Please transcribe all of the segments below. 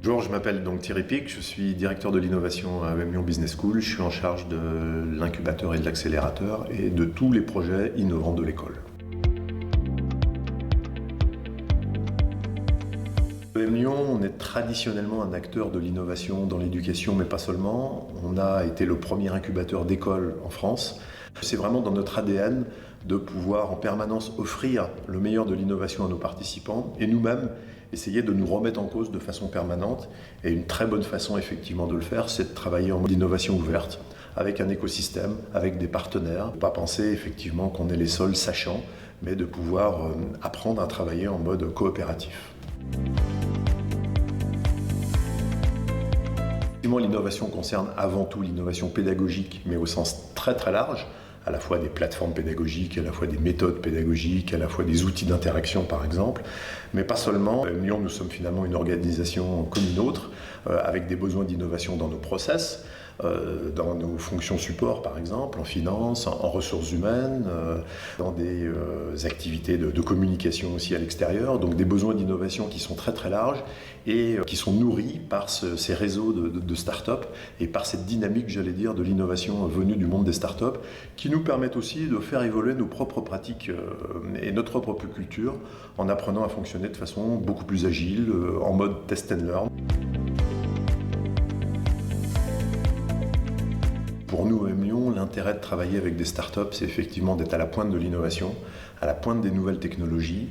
Bonjour, je m'appelle donc Thierry Pic, je suis directeur de l'innovation à EM Lyon Business School. Je suis en charge de l'incubateur et de l'accélérateur et de tous les projets innovants de l'école. EM Lyon, on est traditionnellement un acteur de l'innovation dans l'éducation, mais pas seulement. On a été le premier incubateur d'école en France. C'est vraiment dans notre ADN de pouvoir en permanence offrir le meilleur de l'innovation à nos participants et nous-mêmes essayer de nous remettre en cause de façon permanente. Et une très bonne façon effectivement de le faire, c'est de travailler en mode innovation ouverte, avec un écosystème, avec des partenaires. Pas penser effectivement qu'on est les seuls sachants, mais de pouvoir apprendre à travailler en mode coopératif. L'innovation concerne avant tout l'innovation pédagogique, mais au sens très très large, à la fois des plateformes pédagogiques, à la fois des méthodes pédagogiques, à la fois des outils d'interaction par exemple, mais pas seulement. Lyon, nous sommes finalement une organisation comme une autre, avec des besoins d'innovation dans nos process, dans nos fonctions support par exemple, en finance, en ressources humaines, dans des activités de communication aussi à l'extérieur, donc des besoins d'innovation qui sont très très larges et qui sont nourris par ces réseaux de start-up et par cette dynamique, j'allais dire, de l'innovation venue du monde des start-up, qui nous permettent aussi de faire évoluer nos propres pratiques et notre propre culture en apprenant à fonctionner de façon beaucoup plus agile, en mode test and learn. Pour nous, à EM Lyon, l'intérêt de travailler avec des startups, c'est effectivement d'être à la pointe de l'innovation, à la pointe des nouvelles technologies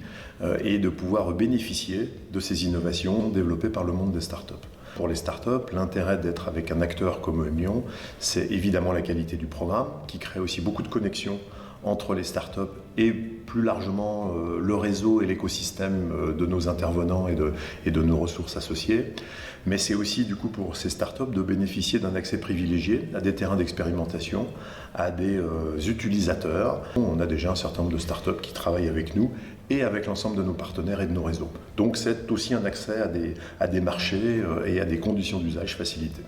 et de pouvoir bénéficier de ces innovations développées par le monde des startups. Pour les startups, l'intérêt d'être avec un acteur comme EM Lyon, c'est évidemment la qualité du programme, qui crée aussi beaucoup de connexions entre les startups et plus largement le réseau et l'écosystème de nos intervenants et de nos ressources associées. Mais c'est aussi du coup pour ces startups de bénéficier d'un accès privilégié à des terrains d'expérimentation, à des utilisateurs. On a déjà un certain nombre de startups qui travaillent avec nous et avec l'ensemble de nos partenaires et de nos réseaux. Donc c'est aussi un accès à des marchés et à des conditions d'usage facilitées.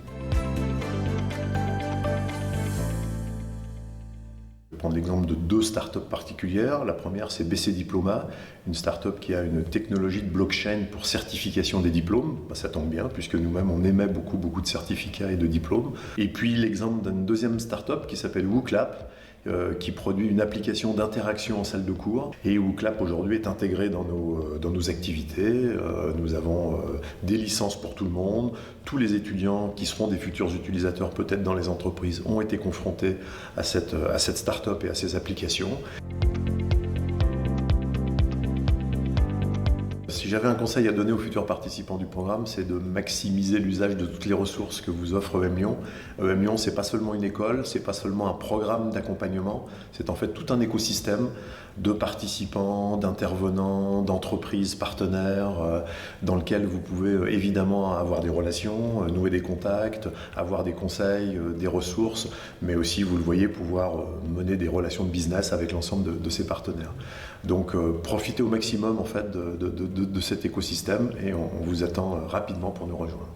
Je vais prendre l'exemple de deux startups particulières. La première, c'est BC Diploma, une startup qui a une technologie de blockchain pour certification des diplômes. Ça tombe bien, puisque nous-mêmes, on émet beaucoup de certificats et de diplômes. Et puis l'exemple d'une deuxième startup qui s'appelle WooClap, qui produit une application d'interaction en salle de cours. Et WooClap aujourd'hui est intégré dans nos activités. Nous avons des licences pour tout le monde. Tous les étudiants qui seront des futurs utilisateurs peut-être dans les entreprises ont été confrontés à cette start-up et à ces applications. Si j'avais un conseil à donner aux futurs participants du programme, c'est de maximiser l'usage de toutes les ressources que vous offre EM Lyon. EM Lyon, c'est pas seulement une école, c'est pas seulement un programme d'accompagnement, c'est en fait tout un écosystème de participants, d'intervenants, d'entreprises partenaires, dans lequel vous pouvez évidemment avoir des relations, nouer des contacts, avoir des conseils, des ressources, mais aussi, vous le voyez, pouvoir mener des relations de business avec l'ensemble de ces partenaires. Donc profitez au maximum en fait de cet écosystème et on vous attend rapidement pour nous rejoindre.